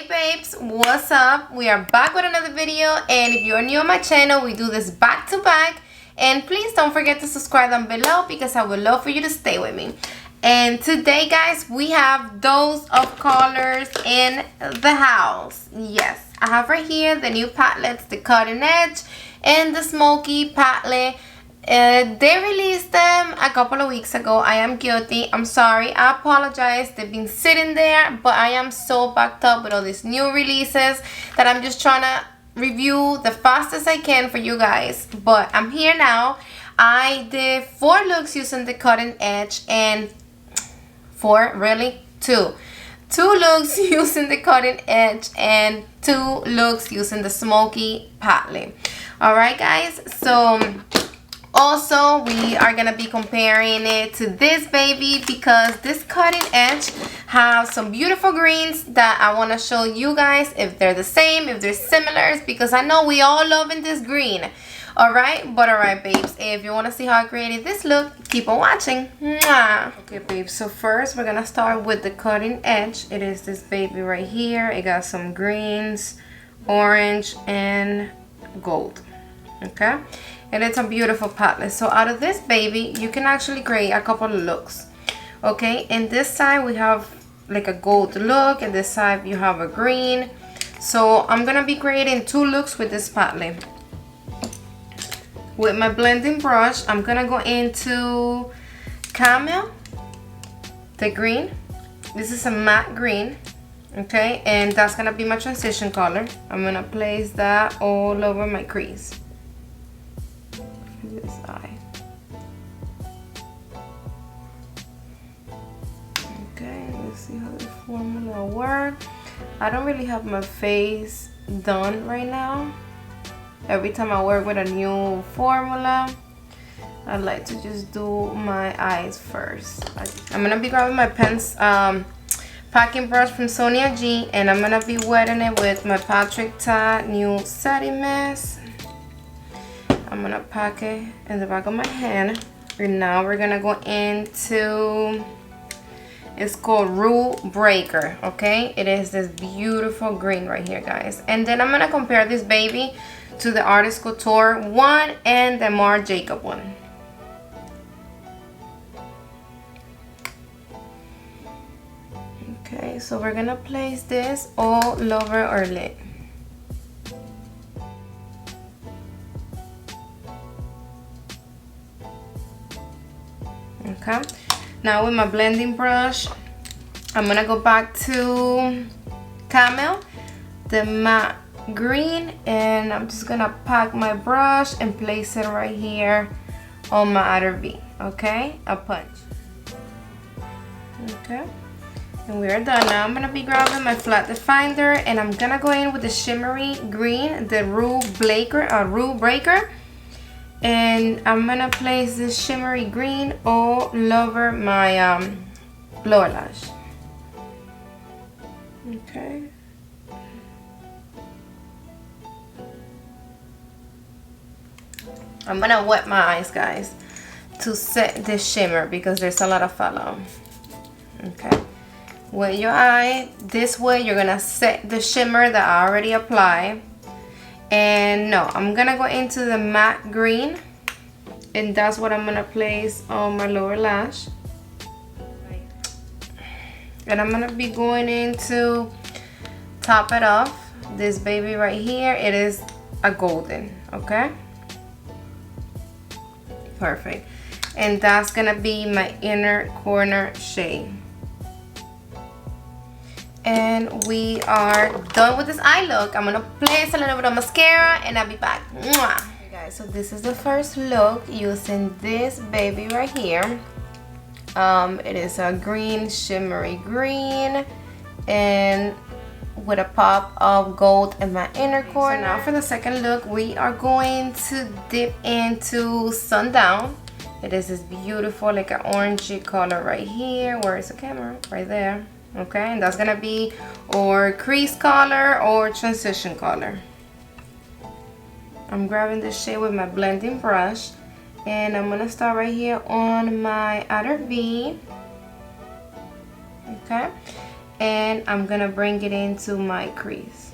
babes, what's up? We are back with another video, and if you're new on my channel, we do this back to back. And please don't forget to subscribe down below because I would love for you to stay with me. And today, guys, we have those of colors in the house. Yes, I have right here the new palettes, the cutting edge and the smoky palette. They released them a couple of weeks ago. I am guilty. I'm sorry. I apologize. They've been sitting there, but I am so backed up with all these new releases that I'm just trying to review the fastest I can for you guys. But I'm here now. I did 4 looks using the cutting edge and 4, really? 2 looks using the cutting edge and 2 looks using the smoky palette. Alright, guys, so also we are gonna be comparing it to this baby because this cutting edge has some beautiful greens that I want to show you guys if they're the same, if they're similar, because I know we all loving this green. Alright, but alright, babes, if you want to see how I created this look, keep on watching. Mwah. Okay, babes, so first we're gonna start with the cutting edge. It is this baby right here. It got some greens, orange, and gold. Okay, and it's a beautiful palette. So out of this baby, you can actually create a couple of looks. Okay, and this side we have like a gold look, and this side you have a green. So I'm gonna be creating 2 looks with this palette. With my blending brush, I'm gonna go into camel, the green. This is a matte green. Okay, and that's gonna be my transition color. I'm gonna place that all over my crease. This eye. Okay, let's see how the formula works. I don't really have my face done right now. Every time I work with a new formula, I like to just do my eyes first. I'm gonna be grabbing my pens, packing brush from Sonia G, and I'm gonna be wetting it with my Patrick Ta new setting mist. I'm gonna pack it in the back of my hand, and now we're gonna go into, it's called Rule Breaker. Okay, it is this beautiful green right here, guys. And then I'm gonna compare this baby to the Artis Couture one and the Marc Jacobs one. Okay, so we're gonna place this all over our lid. Okay, now with my blending brush, I'm gonna go back to camel, the matte green, and I'm just gonna pack my brush and place it right here on my outer V. Okay, a punch. Okay, and we are done. Now I'm gonna be grabbing my flat definer, and I'm gonna go in with the shimmery green, the Rule Breaker. And I'm gonna place this shimmery green all over my lower lash. Okay. I'm gonna wet my eyes, guys, to set this shimmer because there's a lot of follow. Okay. Wet your eye. This way you're gonna set the shimmer that I already applied. And no, I'm gonna go into the matte green, and that's what I'm gonna place on my lower lash. And I'm gonna be going into top it off. This baby right here, it is a golden. Okay, perfect. And that's gonna be my inner corner shade. And we are done with this eye look. I'm gonna place a little bit of mascara and I'll be back. Mwah. Okay, guys, so this is the first look using this baby right here. It is a green, shimmery green, and with a pop of gold in my inner corner. So now for the second look, we are going to dip into Sundown. It is this beautiful, like an orangey color right here. Where is the camera? Right there. Okay, and that's gonna be our crease color or transition color. I'm grabbing this shade with my blending brush, and I'm gonna start right here on my outer V. Okay, and I'm gonna bring it into my crease.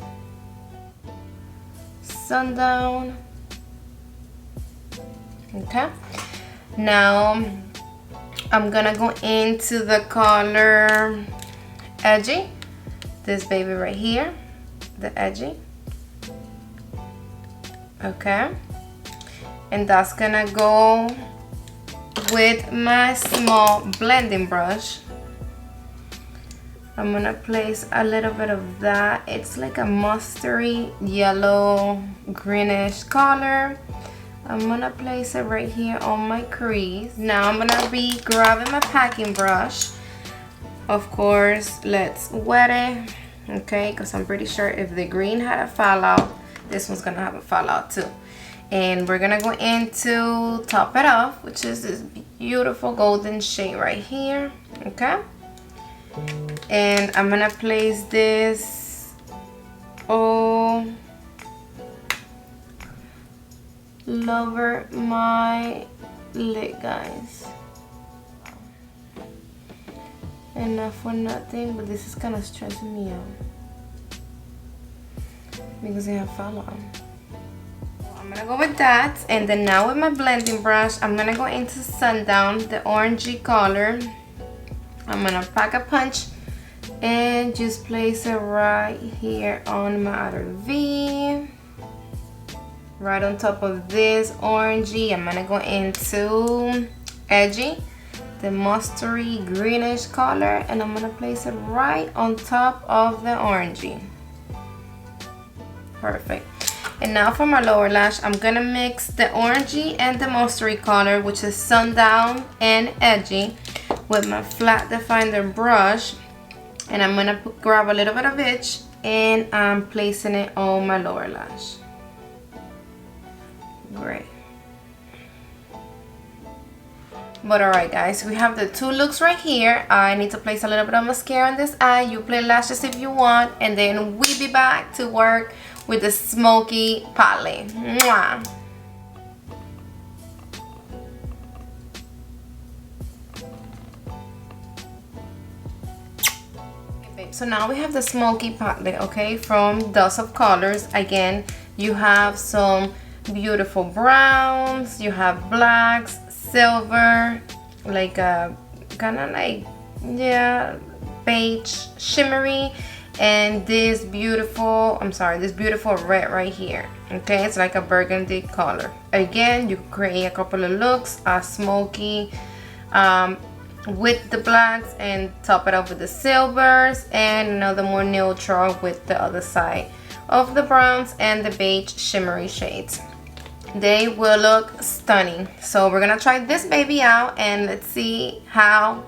Sundown. Okay, now I'm gonna go into the color Edgy, this baby right here, the Edgy. Okay, and that's gonna go with my small blending brush. I'm gonna place a little bit of that. It's like a mustardy yellow greenish color. I'm gonna place it right here on my crease. Now I'm gonna be grabbing my packing brush. Of course, let's wet it, okay, because I'm pretty sure if the green had a fallout, this one's gonna have a fallout too. And we're gonna go into Top It Off, which is this beautiful golden shade right here, okay? And I'm gonna place this all over my lid, guys. Enough for nothing, but this is kind of stressing me out because I have fallout. I'm gonna go with that, and then now with my blending brush, I'm gonna go into Sundown, the orangey color. I'm gonna pack a punch and just place it right here on my outer V, right on top of this orangey. I'm gonna go into Edgy, the mustardy greenish color, and I'm gonna place it right on top of the orangey. Perfect. And now for my lower lash, I'm gonna mix the orangey and the mustardy color, which is Sundown and Edgy, with my flat definer brush, and I'm gonna grab a little bit of each and I'm placing it on my lower lash. Great. But alright guys, we have the two looks right here. I need to place a little bit of mascara on this eye. You play lashes if you want, and then we be back to work with the Smoky palette. Mwah. So now we have the Smoky palette, okay, from Dust of Colors. Again, you have some beautiful browns, you have blacks, silver, like a kind of like, yeah, beige, shimmery, and this beautiful, this beautiful red right here. Okay, it's like a burgundy color. Again, you create a couple of looks, a smoky with the blacks, and top it up with the silvers, and another more neutral with the other side of the browns and the beige shimmery shades. They will look stunning. So we're gonna try this baby out and let's see how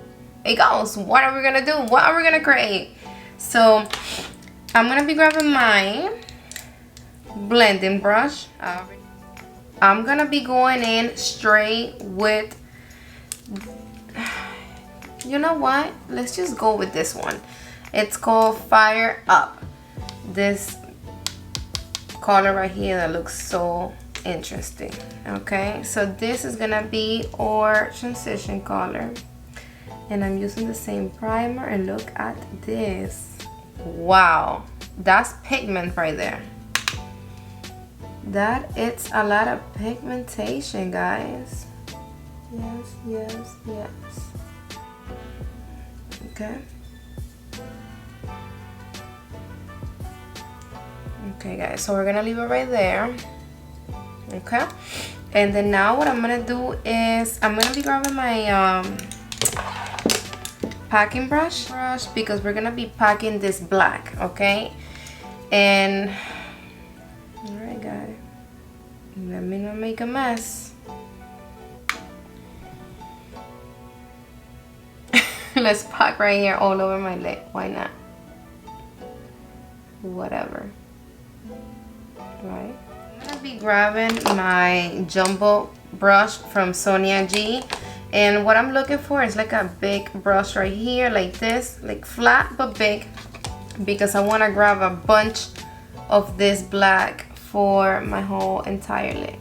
it goes. What are we gonna do? What are we gonna create? So I'm gonna be grabbing my blending brush. I'm gonna be going in straight with, you know what, let's just go with this one. It's called Fire Up. This color right here that looks so interesting. Okay, so this is gonna be our transition color, and I'm using the same primer, and look at this. Wow, that's pigment right there. That it's a lot of pigmentation, guys. Yes, yes, yes. Okay. Okay guys, so we're gonna leave it right there. Okay, and then now what I'm gonna do is I'm gonna be grabbing my packing brush because we're gonna be packing this black. Okay, and all right guys, let me not make a mess. Let's pack right here all over my lid. Why not? Whatever. Right. I'm gonna be grabbing my jumbo brush from Sonia G, and what I'm looking for is like a big brush right here, like this, like flat but big, because I want to grab a bunch of this black for my whole entire lid.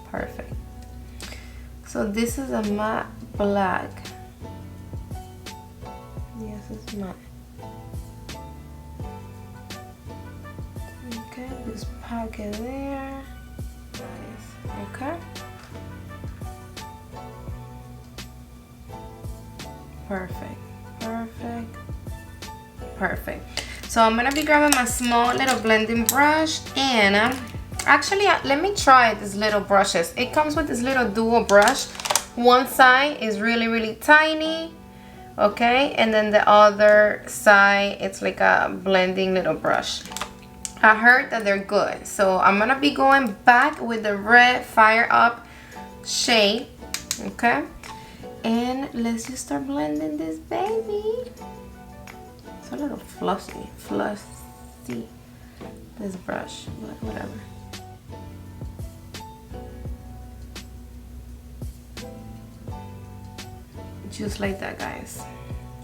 Perfect. So this is a matte black. Yes, this is mine. Okay, just pack it there. Nice. Okay. Perfect. Perfect. Perfect. So I'm gonna be grabbing my small little blending brush and actually let me try these little brushes. It comes with this little dual brush. One side is really tiny, okay, and then the other side it's like a blending little brush. I heard that they're good, so I'm gonna be going back with the red Fire Up shade, okay, and let's just start blending this baby. It's a little fluffy, this brush, but whatever. Just like that, guys.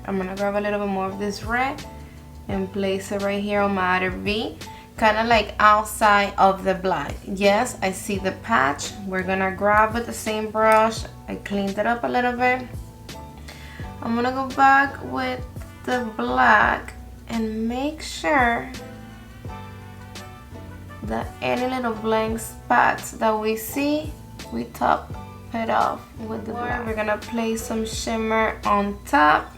I'm gonna grab a little bit more of this red and place it right here on my outer V, kind of like outside of the black. Yes, I see the patch. We're gonna grab with the same brush. I cleaned it up a little bit. I'm gonna go back with the black and make sure that any little blank spots that we see, we top it off with the black. We're gonna place some shimmer on top,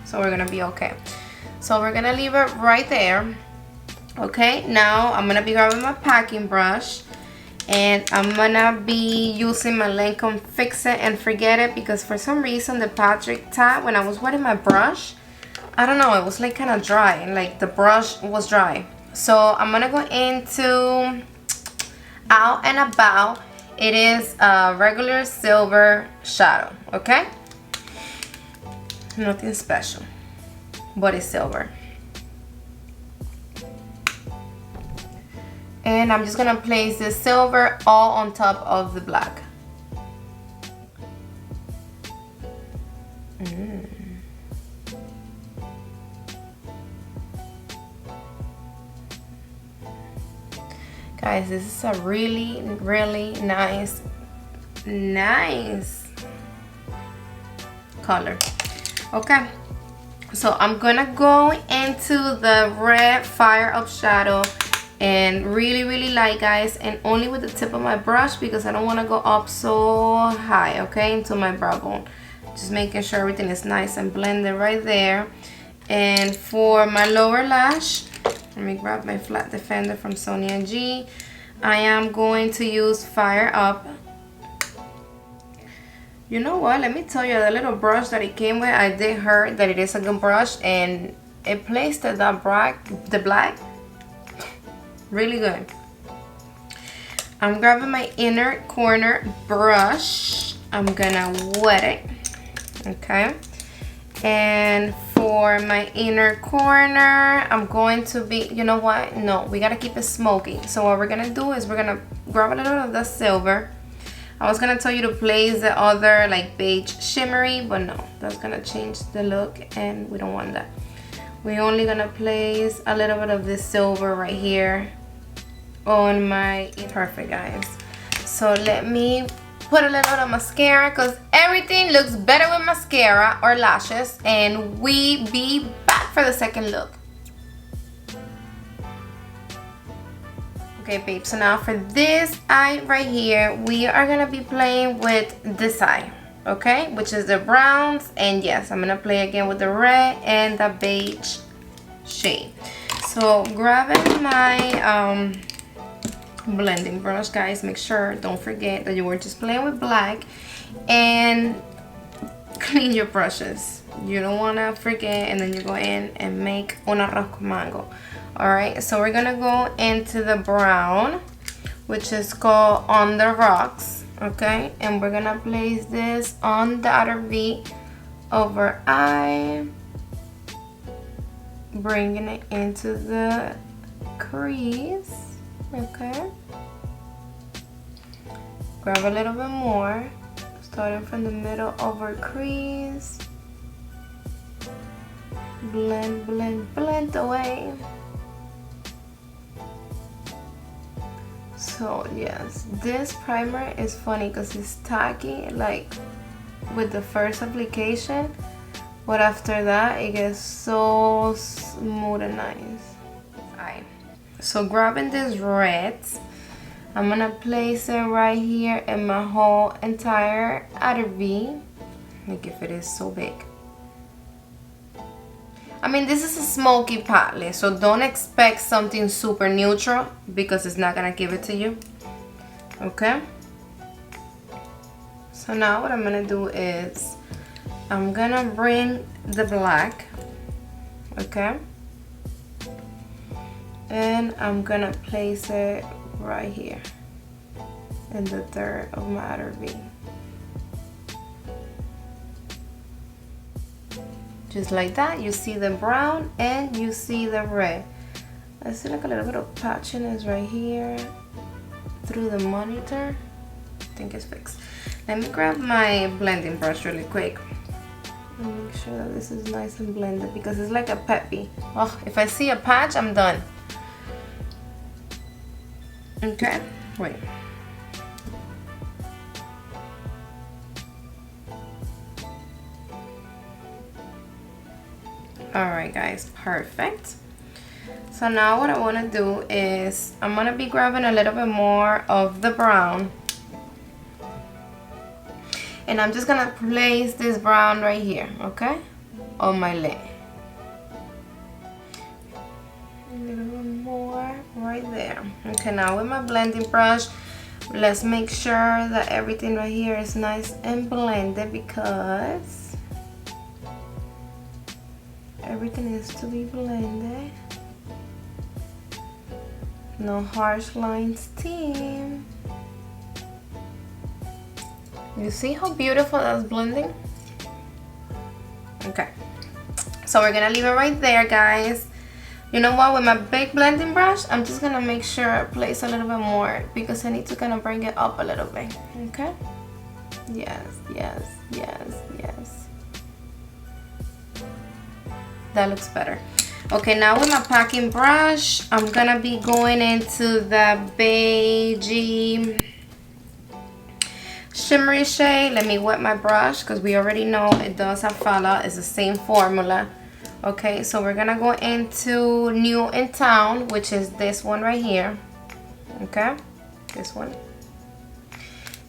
so we're gonna be okay. So we're gonna leave it right there. Okay, now I'm gonna be grabbing my packing brush and I'm gonna be using my Lancome Fix It and Forget It, because for some reason the Patrick tab, when I was wetting my brush, I don't know, it was like kind of dry, and like the brush was dry. So I'm gonna go into Out and About. It is a regular silver shadow, okay? Nothing special, but it's silver. And I'm just gonna place this silver all on top of the black. Guys, this is a really nice color. Okay, so I'm gonna go into the red Fire Up shadow and really light, guys, and only with the tip of my brush because I don't want to go up so high, okay, into my brow bone. Just making sure everything is nice and blended right there. And for my lower lash, let me grab my flat defender from Sonia G. I am going to use Fire Up. You know what? Let me tell you, the little brush that it came with, I did hear that it is a good brush, and it placed the black really good. I'm grabbing my inner corner brush. I'm gonna wet it, okay? And for my inner corner, I'm going to be, you know what? No, we gotta keep it smoky. So what we're gonna do is we're gonna grab a little of the silver. I was gonna tell you to place the other like beige shimmery, but no, that's gonna change the look and we don't want that. We're only gonna place a little bit of this silver right here on my, perfect, guys. So let me put a little bit of mascara, because everything looks better with mascara or lashes, and we be back for the second look. Okay, babe, so now for this eye right here, we are gonna be playing with this eye, okay, which is the browns, and yes, I'm gonna play again with the red and the beige shade. So grabbing my blending brush, guys, make sure, don't forget that you were just playing with black, and clean your brushes. You don't want to forget, and then you go in and make un arroz con mango. All right, so we're gonna go into the brown, which is called On the Rocks, okay, and we're gonna place this on the outer V over eye, bringing it into the crease. Okay, grab a little bit more, starting from the middle over crease, blend away. So yes, this primer is funny because it's tacky like with the first application, but after that it gets so smooth and nice. Alright, so grabbing this red, I'm gonna place it right here in my whole entire outer V. Look if it is so big. I mean, this is a smoky palette, so don't expect something super neutral because it's not gonna give it to you. Okay? So now what I'm gonna do is I'm gonna bring the black, okay? And I'm gonna place it right here in the third of my outer V. Just like that, you see the brown and you see the red. I see like a little bit of patchiness right here through the monitor. I think it's fixed. Let me grab my blending brush really quick and make sure that this is nice and blended because it's like a peppy. Oh, if I see a patch, I'm done. Okay, wait. Alright guys, perfect. So now what I want to do is I'm going to be grabbing a little bit more of the brown. And I'm just going to place this brown right here, okay? On my lid. A little bit more right there. Okay, now with my blending brush, let's make sure that everything right here is nice and blended because everything needs to be blended. No harsh lines, team. You see how beautiful that's blending? Okay. So we're gonna leave it right there, guys. You know what? With my big blending brush, I'm just gonna make sure I place a little bit more because I need to kind of bring it up a little bit. Okay? Yes, yes, yes, yes. That looks better. Okay, now with my packing brush, I'm gonna be going into the beigey shimmery shade. Let me wet my brush because we already know it does have fallout. It's the same formula. Okay, so we're gonna go into New in Town, which is this one right here. Okay, this one.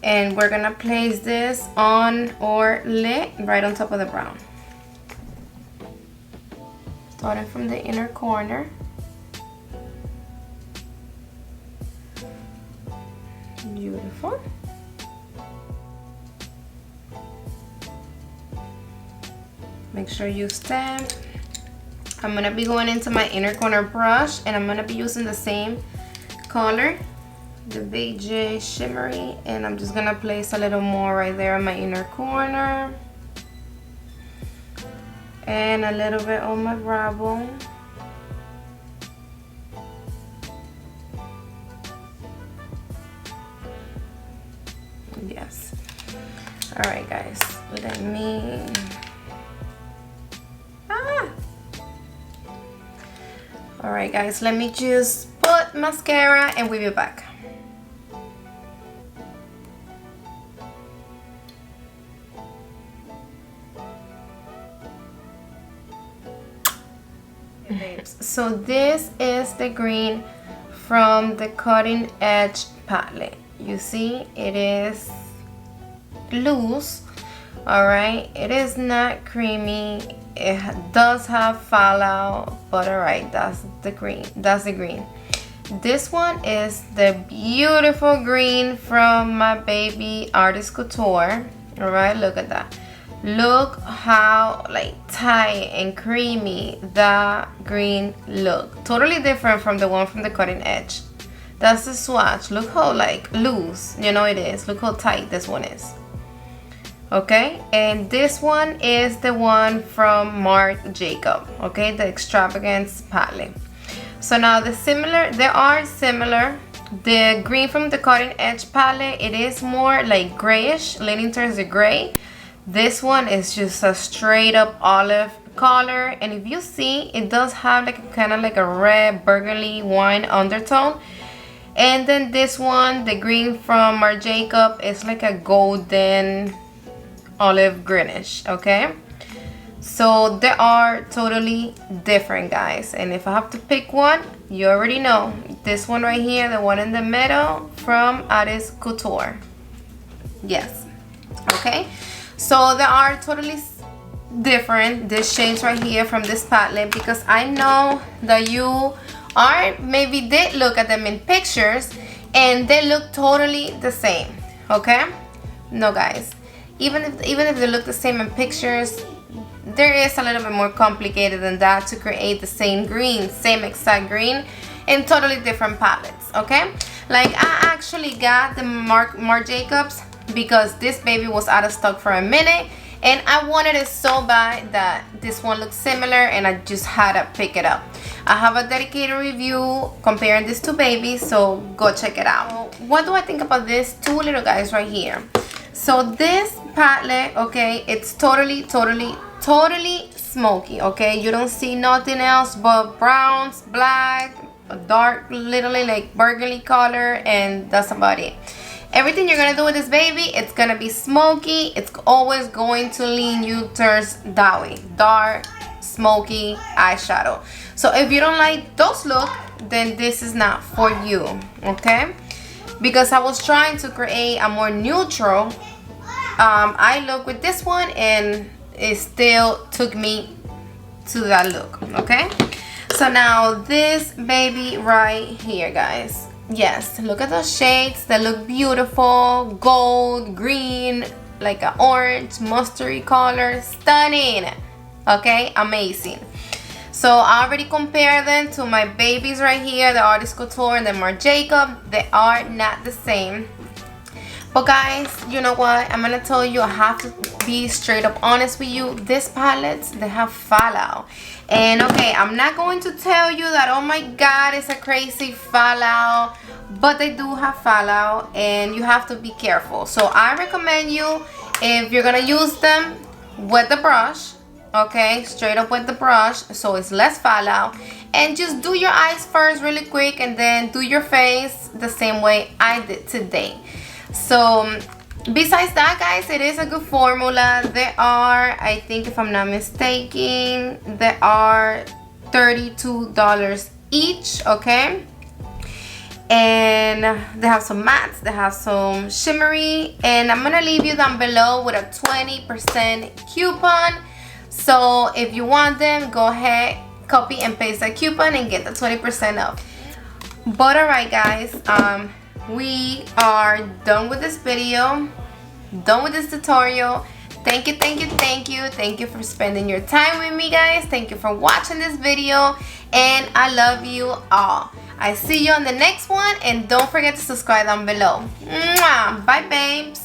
And we're gonna place this on our lid right on top of the brown. Starting from the inner corner. Beautiful. Make sure you stamp. I'm gonna be going into my inner corner brush and I'm gonna be using the same color, the beige shimmery, and I'm just gonna place a little more right there in my inner corner. And a little bit on my brow bone. Yes. Alright guys, let me... Alright guys, let me just put mascara and we'll be back. So this is the green from the Cutting Edge palette. You see, it is loose. Alright, it is not creamy. It does have fallout, but alright, that's the green. That's the green. This one is the beautiful green from my baby Artis Couture. Alright, look at that. Look how like tight and creamy that green look. Totally different from the one from the Cutting Edge. That's the swatch. Look how like loose, you know it is. Look how tight this one is. Okay, and this one is the one from Marc Jacobs. Okay, the Extravagance palette. So now they are similar. The green from the Cutting Edge palette, it is more like grayish, leaning towards the gray. This one is just a straight up olive color, and if you see, it does have like kind of like a red burgundy wine undertone. And then this one, the green from Marc Jacobs, is like a golden olive greenish. Okay, So they are totally different, guys. And if I have to pick one, you already know. This one right here, the one in the middle from Artis Couture. Yes. Okay. So they are totally different, these shades right here from this palette, because I know that you are maybe did look at them in pictures and they look totally the same. Okay. No, guys. Even if they look the same in pictures, there is a little bit more complicated than that to create the same green, same exact green in totally different palettes. Okay, like I actually got the Marc Jacobs because this baby was out of stock for a minute and I wanted it so bad that this one looks similar and I just had to pick it up. I have a dedicated review comparing these two babies, so go check it out. What do I think about these two little guys right here? So this palette, okay, it's totally smoky. Okay, you don't see nothing else but browns, black, a dark literally like burgundy color, and that's about it. Everything you're gonna do with this baby, it's gonna be smoky. It's always going to lean you towards that way, dark smoky eyeshadow. So if you don't like those look, then this is not for you. Okay, because I was trying to create a more neutral eye look with this one and it still took me to that look. Okay, so now this baby right here, guys. Yes, look at those shades. They look beautiful. Gold, green, like an orange, mustardy color. Stunning. Okay, amazing. So I already compared them to my babies right here, the Artis Couture and the Marc Jacobs. They are not the same. But guys, you know what? I'm gonna tell you, I have to be straight up honest with you. These palettes, they have fallout. And okay, I'm not going to tell you that, oh my god, it's a crazy fallout. But they do have fallout and you have to be careful. So I recommend you, if you're gonna use them, with the brush. Okay, straight up with the brush, so it's less fallout. And just do your eyes first really quick and then do your face the same way I did today. So besides that, guys, it is a good formula. They are, I think if I'm not mistaken, they are $32 each. Okay, and they have some mattes, they have some shimmery, and I'm gonna leave you down below with a 20% coupon. So if you want them, go ahead, copy and paste that coupon and get the 20% off. But alright, guys, we are done with this video, done with this tutorial. Thank you for spending your time with me, guys. Thank you for watching this video, and I love you all. I see you on the next one, and don't forget to subscribe down below. Mwah! Bye, babes.